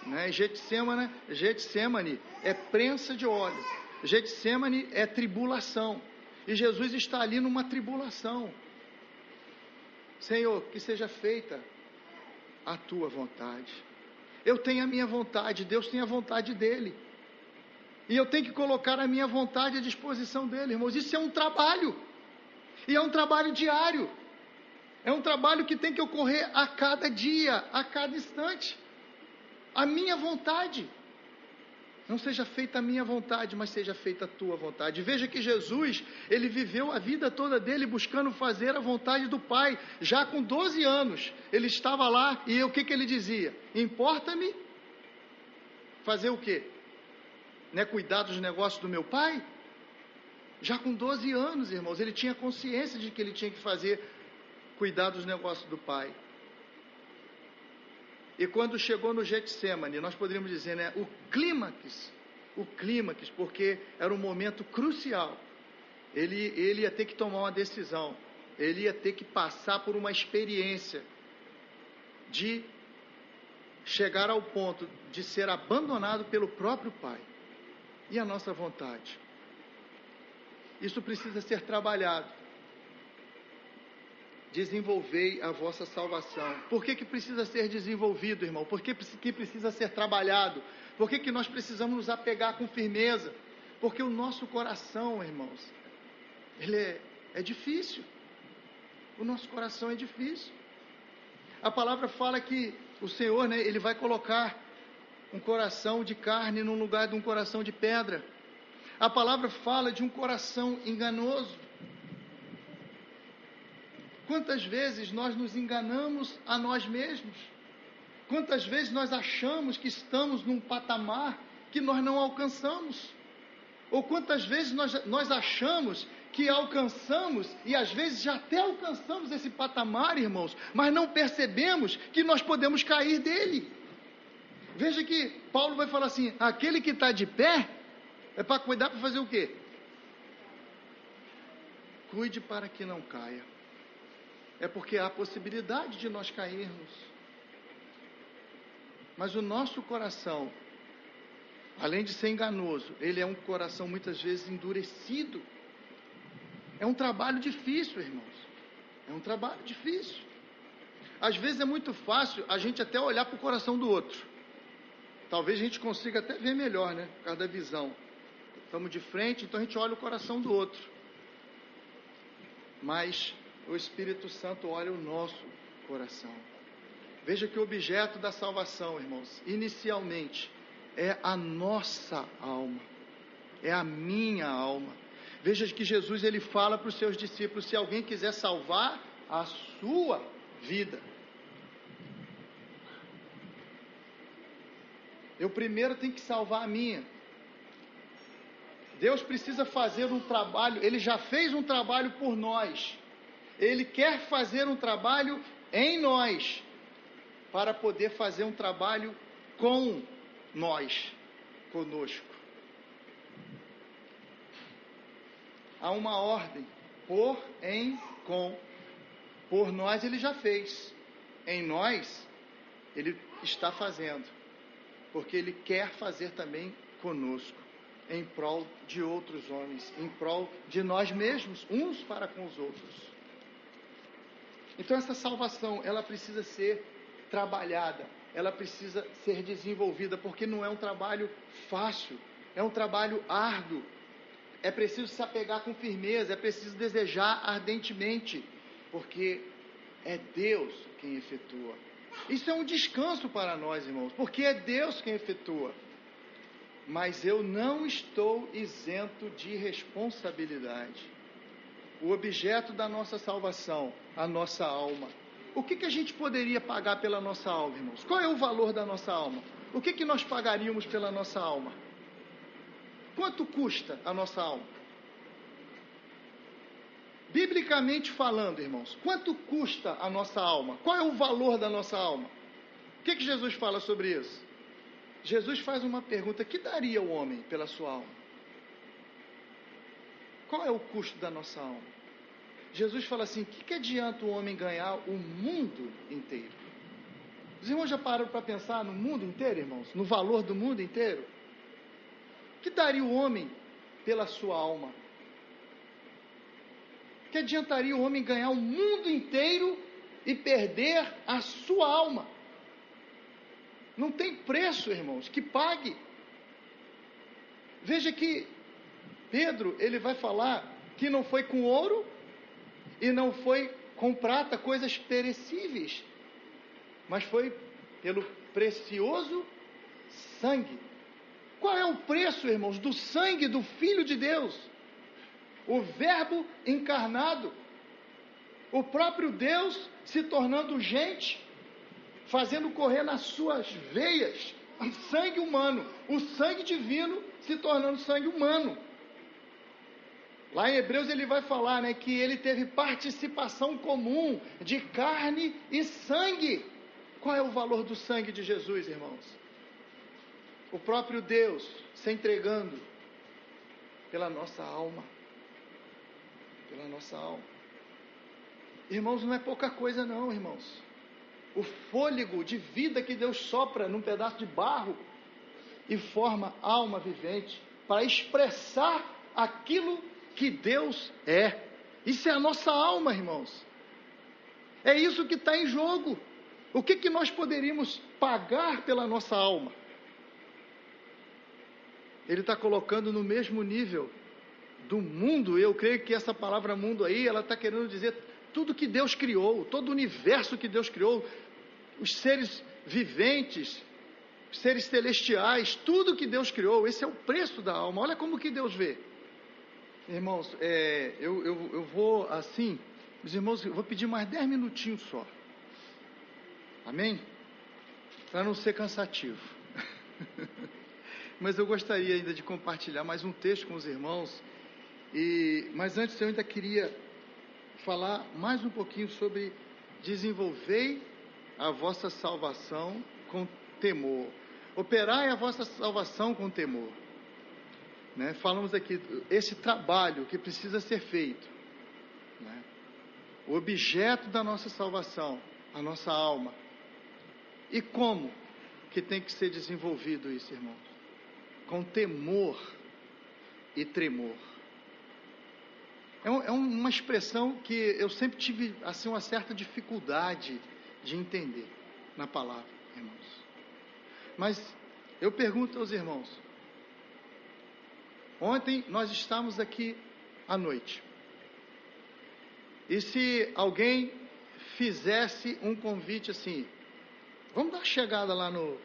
né? Getsemane é prensa de óleo. Getsemane é tribulação. E Jesus está ali numa tribulação. Senhor, que seja feita a tua vontade. Eu tenho a minha vontade, Deus tem a vontade dele. E eu tenho que colocar a minha vontade à disposição dele, irmãos. Isso é um trabalho. E é um trabalho diário. É um trabalho que tem que ocorrer a cada dia, a cada instante. A minha vontade. Não seja feita a minha vontade, mas seja feita a tua vontade. Veja que Jesus, ele viveu a vida toda dele buscando fazer a vontade do Pai. Já com 12 anos, ele estava lá e o que ele dizia? Importa-me fazer o quê? Né, cuidar dos negócios do meu Pai? Já com 12 anos, irmãos, ele tinha consciência de que ele tinha que cuidar dos negócios do Pai. E quando chegou no Getsemane, nós poderíamos dizer, né, o clímax o clímax, porque era um momento crucial. Ele ia ter que tomar uma decisão, ele ia ter que passar por uma experiência de chegar ao ponto de ser abandonado pelo próprio Pai. E a nossa vontade? Isso precisa ser trabalhado. Desenvolvei a vossa salvação. Por que precisa ser desenvolvido, irmão? Por que precisa ser trabalhado? Por que nós precisamos nos apegar com firmeza? Porque o nosso coração, irmãos, ele é difícil. O nosso coração é difícil. A palavra fala que o Senhor, né, Ele vai colocar um coração de carne no lugar de um coração de pedra. A palavra fala de um coração enganoso. Quantas vezes nós nos enganamos a nós mesmos? Quantas vezes nós achamos que estamos num patamar que nós não alcançamos? Ou quantas vezes nós achamos que alcançamos, e às vezes já até alcançamos esse patamar, irmãos, mas não percebemos que nós podemos cair dele. Veja que Paulo vai falar assim, aquele que está de pé, é para cuidar, para fazer o quê? Cuide para que não caia. É porque há a possibilidade de nós cairmos. Mas o nosso coração, além de ser enganoso, ele é um coração muitas vezes endurecido. É um trabalho difícil, irmãos. É um trabalho difícil. Às vezes é muito fácil a gente até olhar para o coração do outro. Talvez a gente consiga até ver melhor, né? Por causa da visão. Estamos de frente, então a gente olha o coração do outro. Mas o Espírito Santo olha o nosso coração. Veja que o objeto da salvação, irmãos, inicialmente, é a nossa alma. É a minha alma. Veja que Jesus, ele fala para os seus discípulos, se alguém quiser salvar a sua vida. Eu primeiro tenho que salvar a minha. Deus precisa fazer um trabalho, Ele já fez um trabalho por nós. Ele quer fazer um trabalho em nós, para poder fazer um trabalho com nós, conosco. Há uma ordem, por, em, com. Por nós Ele já fez. Em nós, Ele está fazendo. Porque Ele quer fazer também conosco. Em prol de outros homens. Em prol de nós mesmos, uns para com os outros. Então essa salvação, ela precisa ser trabalhada. Ela precisa ser desenvolvida. Porque não é um trabalho fácil. É um trabalho árduo. É preciso se apegar com firmeza, é preciso desejar ardentemente, porque é Deus quem efetua. Isso é um descanso para nós, irmãos, porque é Deus quem efetua. Mas eu não estou isento de responsabilidade. O objeto da nossa salvação, a nossa alma. O que a gente poderia pagar pela nossa alma, irmãos? Qual é o valor da nossa alma? O que nós pagaríamos pela nossa alma? Quanto custa a nossa alma? Biblicamente falando, irmãos, quanto custa a nossa alma? Qual é o valor da nossa alma? O que Jesus fala sobre isso? Jesus faz uma pergunta, que daria o homem pela sua alma? Qual é o custo da nossa alma? Jesus fala assim, que adianta o homem ganhar o mundo inteiro? Os irmãos já pararam para pensar no mundo inteiro, irmãos? No valor do mundo inteiro? Que daria o homem pela sua alma? Que adiantaria o homem ganhar o mundo inteiro e perder a sua alma? Não tem preço, irmãos, que pague. Veja que Pedro, ele vai falar que não foi com ouro e não foi com prata, coisas perecíveis, mas foi pelo precioso sangue. Qual é o preço, irmãos, do sangue do Filho de Deus? O Verbo encarnado, o próprio Deus se tornando gente, fazendo correr nas suas veias sangue humano, o sangue divino se tornando sangue humano. Lá em Hebreus ele vai falar, né, que ele teve participação comum de carne e sangue. Qual é o valor do sangue de Jesus, irmãos? o próprio Deus se entregando pela nossa alma. Pela nossa alma. Irmãos, não é pouca coisa não, irmãos. O fôlego de vida que Deus sopra num pedaço de barro e forma alma vivente para expressar aquilo que Deus é. Isso é a nossa alma, irmãos. É isso que está em jogo. O que nós poderíamos pagar pela nossa alma? Ele está colocando no mesmo nível do mundo. Eu creio que essa palavra mundo aí, ela está querendo dizer tudo que Deus criou, todo o universo que Deus criou, os seres viventes, os seres celestiais, tudo que Deus criou. Esse é o preço da alma. Olha como que Deus vê. Irmãos, eu vou assim, os irmãos, eu vou pedir mais 10 minutinhos só. Amém? Para não ser cansativo. Mas eu gostaria ainda de compartilhar mais um texto com os irmãos. Mas antes eu ainda queria falar mais um pouquinho sobre desenvolvei a vossa salvação com temor. Operai a vossa salvação com temor. Né? Falamos aqui, esse trabalho que precisa ser feito. Né? O objeto da nossa salvação, a nossa alma. E como que tem que ser desenvolvido isso, irmãos? Com temor e tremor. É uma expressão que eu sempre tive assim, uma certa dificuldade de entender na palavra, irmãos. Mas eu pergunto aos irmãos, ontem nós estávamos aqui à noite, e se alguém fizesse um convite assim, vamos dar uma chegada lá no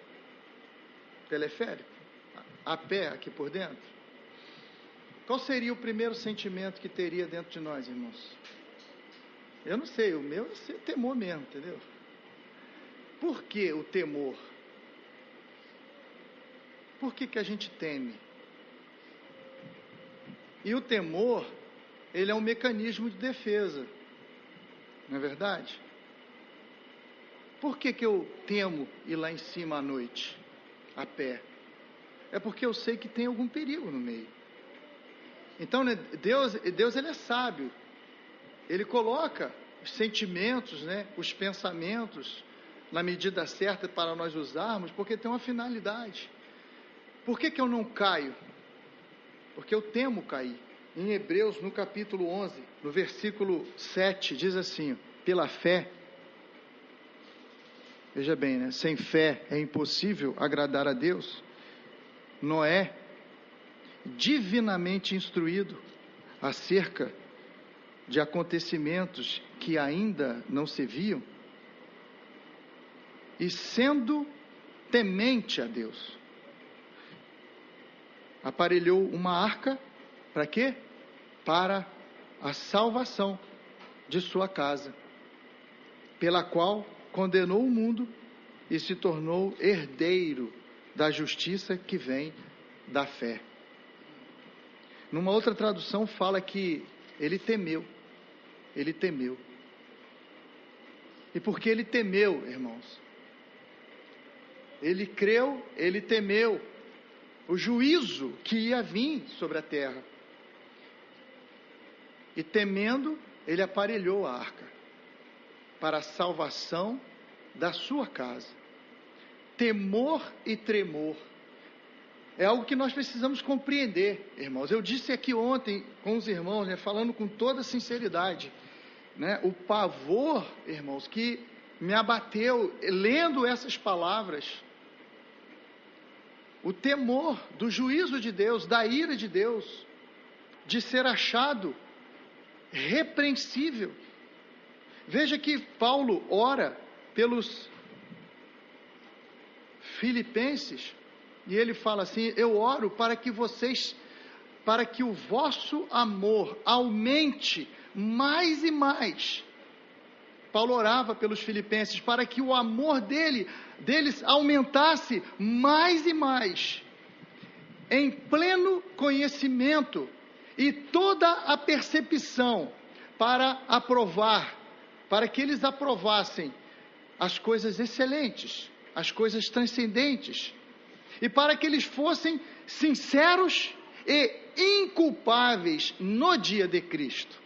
teleférico, a pé aqui por dentro? Qual seria o primeiro sentimento que teria dentro de nós, irmãos? Eu não sei, o meu é temor mesmo, entendeu? Por que o temor? Por que a gente teme? E o temor, ele é um mecanismo de defesa, não é verdade? Por que eu temo ir lá em cima à noite, a pé? É porque eu sei que tem algum perigo no meio. Então, né, Deus ele é sábio. Ele coloca os sentimentos, né, os pensamentos, na medida certa para nós usarmos, porque tem uma finalidade. Por que eu não caio? Porque eu temo cair. Em Hebreus, no capítulo 11, no versículo 7, diz assim, pela fé, veja bem, né, sem fé é impossível agradar a Deus. Noé, divinamente instruído acerca de acontecimentos que ainda não se viam, e sendo temente a Deus, aparelhou uma arca, para quê? Para a salvação de sua casa, pela qual condenou o mundo e se tornou herdeiro da justiça que vem da fé. Numa outra tradução fala que ele temeu. Ele temeu. E porque ele temeu, irmãos? Ele creu, ele temeu o juízo que ia vir sobre a terra. E temendo, ele aparelhou a arca para a salvação da sua casa. Temor e tremor. É algo que nós precisamos compreender, irmãos. Eu disse aqui ontem com os irmãos, né, falando com toda sinceridade, né, o pavor, irmãos, que me abateu lendo essas palavras. O temor do juízo de Deus, da ira de Deus, de ser achado repreensível. Veja que Paulo ora pelos filipenses, e ele fala assim, eu oro para que o vosso amor aumente mais e mais. Paulo orava pelos filipenses para que o amor deles aumentasse mais e mais, em pleno conhecimento e toda a percepção, para que eles aprovassem as coisas excelentes, as coisas transcendentes, e para que eles fossem sinceros e inculpáveis no dia de Cristo,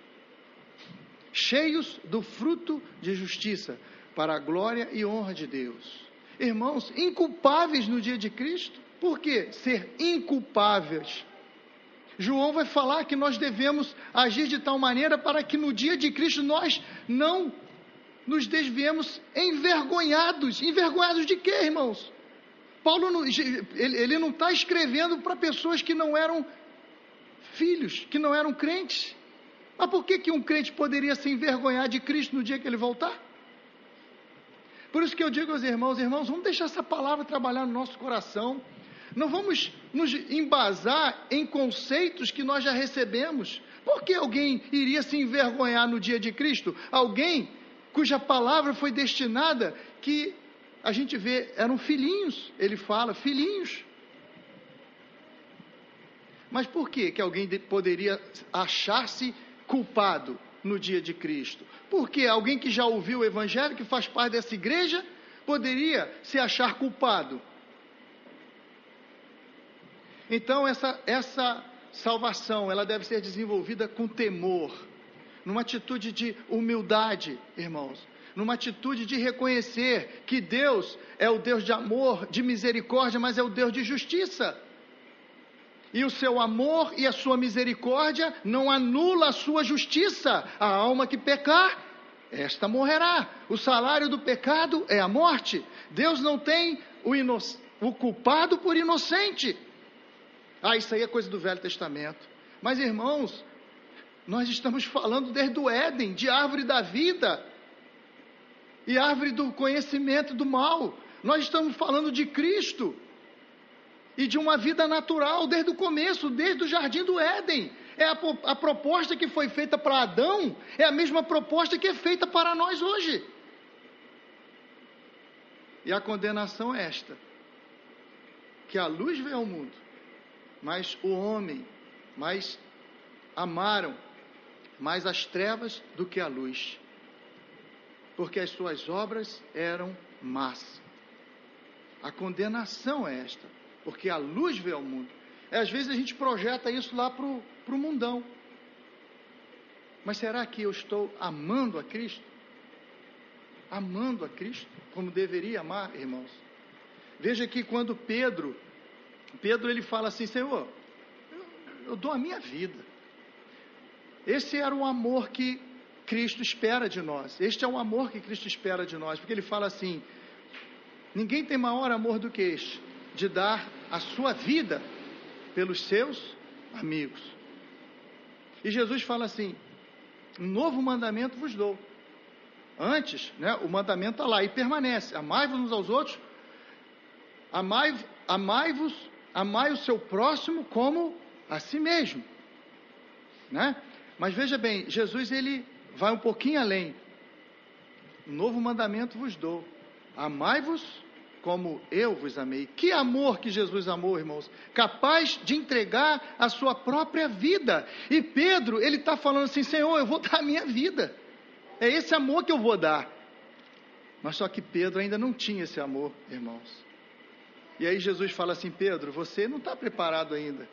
cheios do fruto de justiça, para a glória e honra de Deus. Irmãos, inculpáveis no dia de Cristo. Por que ser inculpáveis? João vai falar que nós devemos agir de tal maneira para que no dia de Cristo nós não nos desviemos envergonhados. Envergonhados de quê, irmãos? Paulo ele não está escrevendo para pessoas que não eram filhos, que não eram crentes. Mas por que um crente poderia se envergonhar de Cristo no dia que ele voltar? Por isso que eu digo aos irmãos, vamos deixar essa palavra trabalhar no nosso coração. Não vamos nos embasar em conceitos que nós já recebemos. Por que alguém iria se envergonhar no dia de Cristo? Alguém cuja palavra foi destinada, que a gente vê, eram filhinhos. Ele fala, filhinhos. Mas por que alguém poderia achar-se culpado no dia de Cristo? Porque alguém que já ouviu o Evangelho, que faz parte dessa igreja, poderia se achar culpado. Então essa salvação, ela deve ser desenvolvida com temor, numa atitude de humildade, irmãos, numa atitude de reconhecer que Deus é o Deus de amor, de misericórdia, mas é o Deus de justiça. E o seu amor e a sua misericórdia não anula a sua justiça. A alma que pecar, esta morrerá. O salário do pecado é a morte. Deus não tem o culpado por inocente. Isso aí é coisa do Velho Testamento. Mas, irmãos, nós estamos falando desde o Éden, de árvore da vida e árvore do conhecimento do mal. Nós estamos falando de Cristo e de uma vida natural desde o começo, desde o jardim do Éden. A proposta que foi feita para Adão é a mesma proposta que é feita para nós hoje. E a condenação é esta: que a luz veio ao mundo, mas o homem mais amaram mais as trevas do que a luz, porque as suas obras eram más. A condenação é esta, porque a luz veio ao mundo. Às vezes a gente projeta isso lá para o mundão. Mas será que eu estou amando a Cristo? Amando a Cristo como deveria amar, irmãos? Veja que quando Pedro ele fala assim: Senhor, eu dou a minha vida. Esse era o amor que Cristo espera de nós. Este é o amor que Cristo espera de nós, porque ele fala assim: ninguém tem maior amor do que este, de dar a sua vida pelos seus amigos. E Jesus fala assim: um novo mandamento vos dou. Antes, o mandamento está lá e permanece: amai-vos uns aos outros, amai o seu próximo como a si mesmo, Mas veja bem, Jesus ele vai um pouquinho além. Um novo mandamento vos dou: amai-vos como eu vos amei. Que amor que Jesus amou, irmãos, capaz de entregar a sua própria vida. E Pedro, ele está falando assim: Senhor, eu vou dar a minha vida, é esse amor que eu vou dar. Mas só que Pedro ainda não tinha esse amor, irmãos. E aí Jesus fala assim: Pedro, você não está preparado ainda,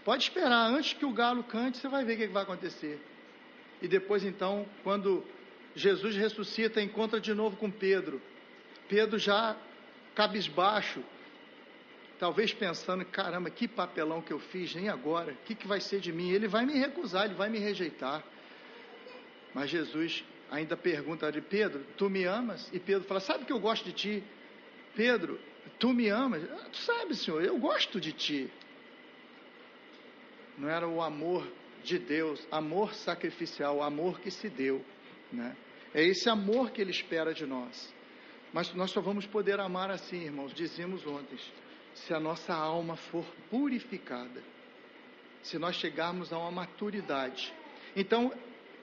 pode esperar, antes que o galo cante, você vai ver o que vai acontecer. E depois então, quando Jesus ressuscita, encontra de novo com Pedro já cabisbaixo, talvez pensando: caramba, que papelão que eu fiz, nem agora, o que vai ser de mim? Ele vai me recusar, ele vai me rejeitar. Mas Jesus ainda pergunta de Pedro: tu me amas? E Pedro fala: sabe que eu gosto de ti. Pedro, tu me amas? Tu sabe, Senhor, eu gosto de ti. Não era o amor de Deus, amor sacrificial, amor que se deu, É esse amor que Ele espera de nós. Mas nós só vamos poder amar assim, irmãos, dizíamos ontem, se a nossa alma for purificada, se nós chegarmos a uma maturidade. Então,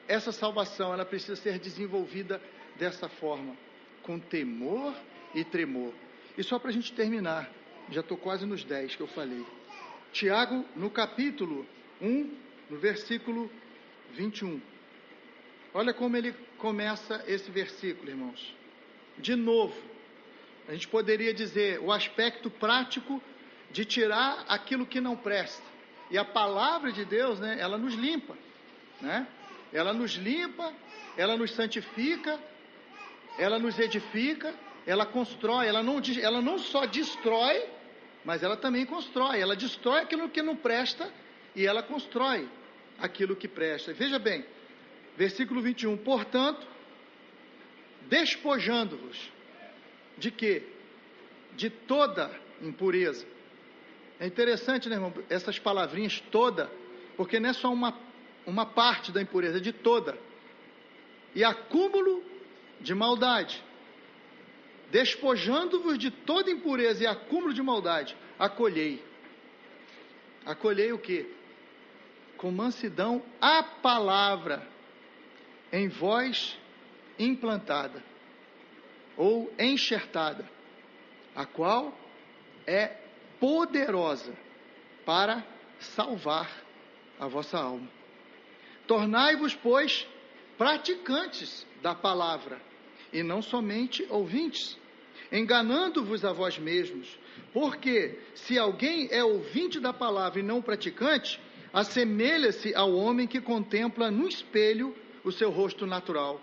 essa salvação, ela precisa ser desenvolvida dessa forma, com temor e tremor. E só para a gente terminar, já estou quase nos 10 que eu falei. Tiago, no capítulo 1, no versículo 21. Olha como ele começa esse versículo, irmãos. De novo, a gente poderia dizer o aspecto prático de tirar aquilo que não presta. E a palavra de Deus, né, ela nos limpa, né? Ela nos limpa, ela nos santifica, ela nos edifica, ela constrói, ela não só destrói, mas ela também constrói. Ela destrói aquilo que não presta e ela constrói aquilo que presta. Veja bem, versículo 21, portanto, despojando-vos de quê? De toda impureza. É interessante, né, irmão, essas palavrinhas toda, porque não é só uma parte da impureza, é de toda. E acúmulo de maldade. Despojando-vos de toda impureza e acúmulo de maldade, acolhei. Acolhei o quê? Com mansidão a palavra em vós implantada ou enxertada, a qual é poderosa para salvar a vossa alma. Tornai-vos, pois, praticantes da palavra, e não somente ouvintes, enganando-vos a vós mesmos, porque se alguém é ouvinte da palavra e não praticante, assemelha-se ao homem que contempla no espelho o seu rosto natural,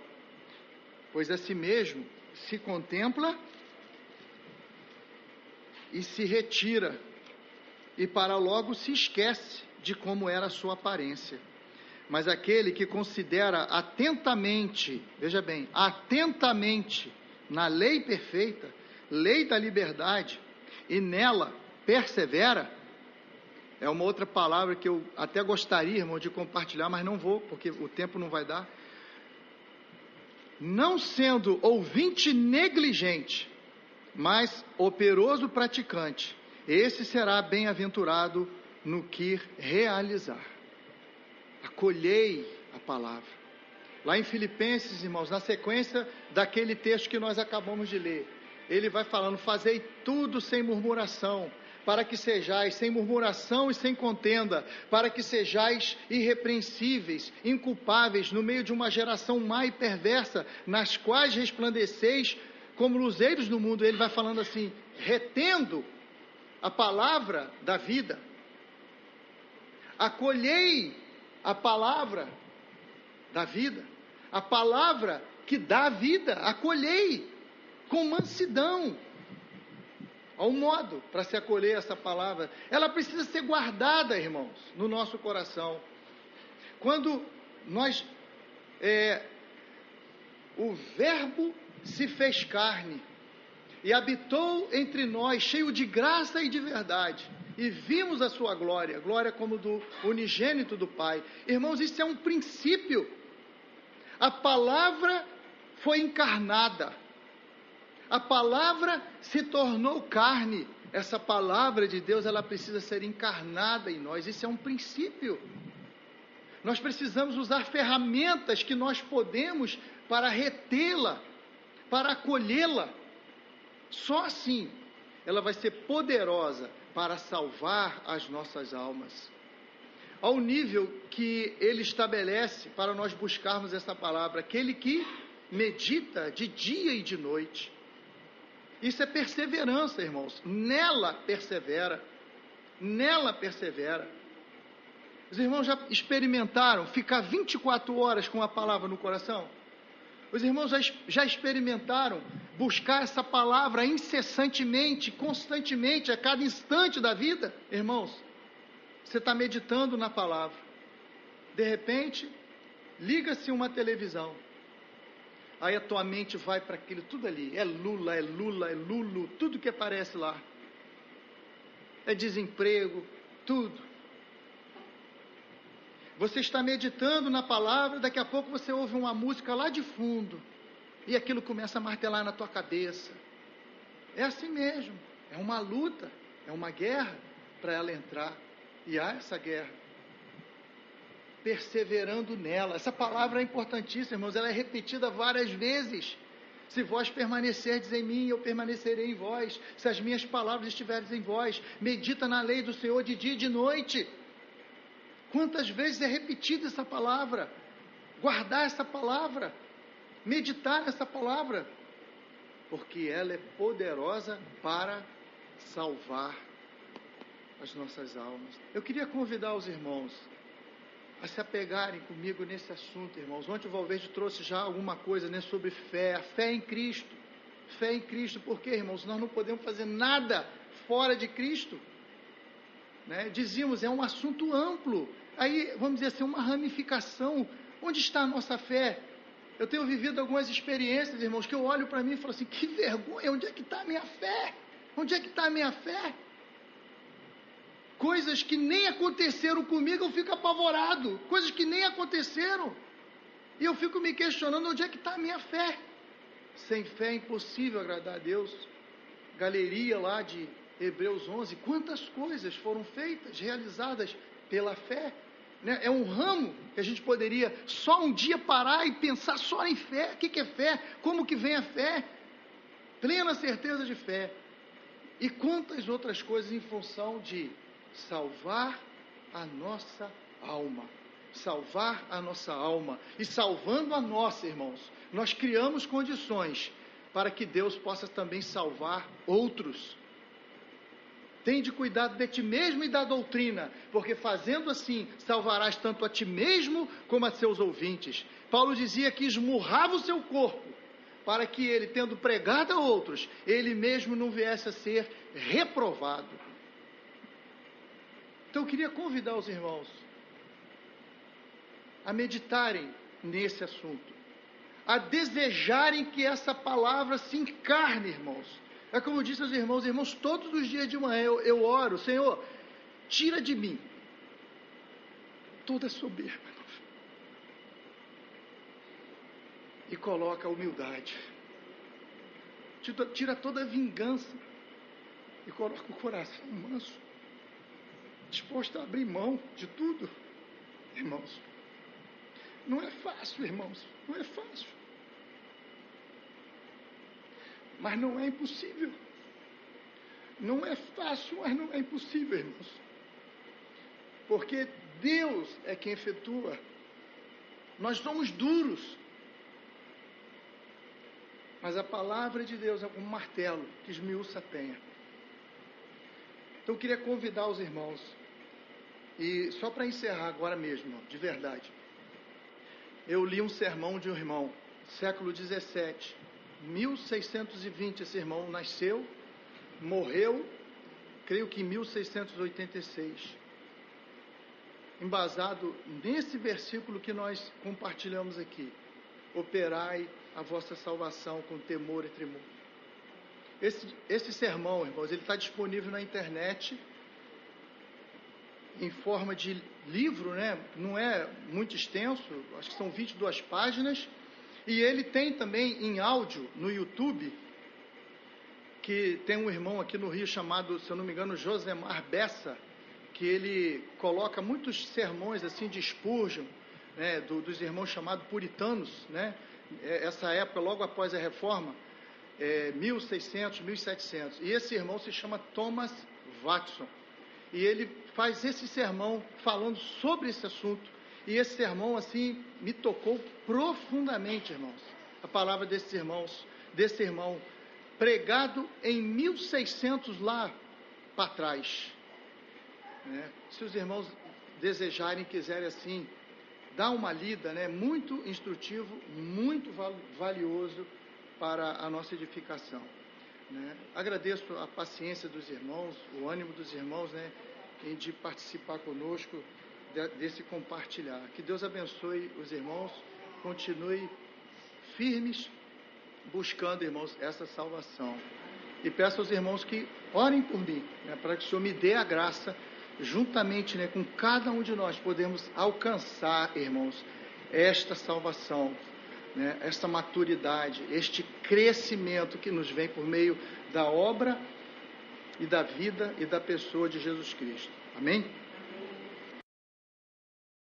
pois a si mesmo se contempla e se retira, e para logo se esquece de como era a sua aparência. Mas aquele que considera atentamente, veja bem, atentamente na lei perfeita, lei da liberdade, e nela persevera, é uma outra palavra que eu até gostaria, irmão, de compartilhar, mas não vou, porque o tempo não vai dar. Não sendo ouvinte negligente, mas operoso praticante, esse será bem-aventurado no que realizar. Acolhei a palavra. Lá em Filipenses, irmãos, na sequência daquele texto que nós acabamos de ler, ele vai falando, fazei tudo sem murmuração, para que sejais sem murmuração e sem contenda, para que sejais irrepreensíveis, inculpáveis, no meio de uma geração má e perversa, nas quais resplandeceis como luzeiros no mundo. Ele vai falando assim, retendo a palavra da vida. Acolhei a palavra da vida, a palavra que dá vida, acolhei com mansidão. Há um modo para se acolher essa palavra. Ela precisa ser guardada, irmãos, no nosso coração. Quando nós, o verbo se fez carne e habitou entre nós, cheio de graça e de verdade, e vimos a sua glória, glória como do unigênito do Pai. Irmãos, isso é um princípio. A palavra foi encarnada, a palavra se tornou carne. Essa palavra de Deus, ela precisa ser encarnada em nós. Isso é um princípio. Nós precisamos usar ferramentas que nós podemos para retê-la, para acolhê-la. Só assim ela vai ser poderosa para salvar as nossas almas. Ao nível que ele estabelece para nós buscarmos essa palavra, aquele que medita de dia e de noite. Isso é perseverança, irmãos. Nela persevera. Nela persevera. Os irmãos já experimentaram ficar 24 horas com a palavra no coração? Os irmãos já experimentaram buscar essa palavra incessantemente, constantemente, a cada instante da vida? Irmãos, você está meditando na palavra. De repente, liga-se uma televisão. Aí a tua mente vai para aquilo tudo ali. É Lula, é Lula, é Lulo, tudo que aparece lá. É desemprego, tudo. Você está meditando na palavra, daqui a pouco você ouve uma música lá de fundo, e aquilo começa a martelar na tua cabeça. É assim mesmo, é uma luta, é uma guerra para ela entrar, e há essa guerra. Perseverando nela, essa palavra é importantíssima, irmãos, ela é repetida várias vezes. Se vós permanecerdes em mim, eu permanecerei em vós, se as minhas palavras estiverem em vós, medita na lei do Senhor de dia e de noite. Quantas vezes é repetida essa palavra? Guardar essa palavra, meditar nessa palavra, porque ela é poderosa para salvar as nossas almas. Eu queria convidar os irmãos a se apegarem comigo nesse assunto, irmãos. Ontem o Valverde trouxe já alguma coisa, né, sobre fé, a fé em Cristo. Fé em Cristo, porque, irmãos, nós não podemos fazer nada fora de Cristo, né? Dizíamos, é um assunto amplo. Aí, vamos dizer assim, uma ramificação. Onde está a nossa fé? Eu tenho vivido algumas experiências, irmãos, que eu olho para mim e falo assim, que vergonha, onde é que está a minha fé? Onde é que está a minha fé? Coisas que nem aconteceram comigo, eu fico apavorado. Coisas que nem aconteceram. E eu fico me questionando, onde é que está a minha fé? Sem fé é impossível agradar a Deus. Galeria lá de Hebreus 11, quantas coisas foram feitas, realizadas pela fé, né? É um ramo que a gente poderia só um dia parar e pensar só em fé. O que é fé? Como que vem a fé? Plena certeza de fé. E quantas outras coisas em função de salvar a nossa alma. Salvar a nossa alma. E salvando a nossa, irmãos, nós criamos condições para que Deus possa também salvar outros. Tende cuidado de ti mesmo e da doutrina, porque fazendo assim, salvarás tanto a ti mesmo como a seus ouvintes. Paulo dizia que esmurrava o seu corpo, para que ele, tendo pregado a outros, ele mesmo não viesse a ser reprovado. Então eu queria convidar os irmãos a meditarem nesse assunto, a desejarem que essa palavra se encarne, irmãos. É como eu disse aos irmãos, todos os dias de manhã eu oro, Senhor, tira de mim toda soberba e coloca a humildade. Tira toda a vingança e coloca o coração manso, disposto a abrir mão de tudo. Irmãos, não é fácil, irmãos, não é fácil. Mas não é impossível. Não é fácil, mas não é impossível, irmãos. Porque Deus é quem efetua. Nós somos duros. Mas a palavra de Deus é como um martelo que esmiuça a penha. Então eu queria convidar os irmãos. E só para encerrar agora mesmo, irmão, de verdade. Eu li um sermão de um irmão, século 17, 1620, esse irmão nasceu, morreu, creio que em 1686, embasado nesse versículo que nós compartilhamos aqui, operai a vossa salvação com temor e tremor. Esse sermão, irmãos, ele está disponível na internet, em forma de livro, né? Não é muito extenso, acho que são 22 páginas, e ele tem também em áudio no YouTube, que tem um irmão aqui no Rio chamado, se eu não me engano, Josemar Bessa, que ele coloca muitos sermões assim de Spurgeon, né, dos irmãos chamados puritanos, né? Essa época, logo após a Reforma, 1600, 1700, e esse irmão se chama Thomas Watson, e ele faz esse sermão falando sobre esse assunto, e esse sermão, assim, me tocou profundamente, irmãos. A palavra desse irmão, pregado em 1600 lá para trás. Né? Se os irmãos desejarem, quiserem, assim, dar uma lida, né? Muito instrutivo, muito valioso para a nossa edificação. Né? Agradeço a paciência dos irmãos, o ânimo dos irmãos, né? Em de participar conosco desse compartilhar. Que Deus abençoe os irmãos, continue firmes, buscando, irmãos, essa salvação. E peço aos irmãos que orem por mim, né, para que o Senhor me dê a graça, juntamente, né, com cada um de nós, podemos alcançar, irmãos, esta salvação, né, esta maturidade, este crescimento que nos vem por meio da obra e da vida e da pessoa de Jesus Cristo. Amém?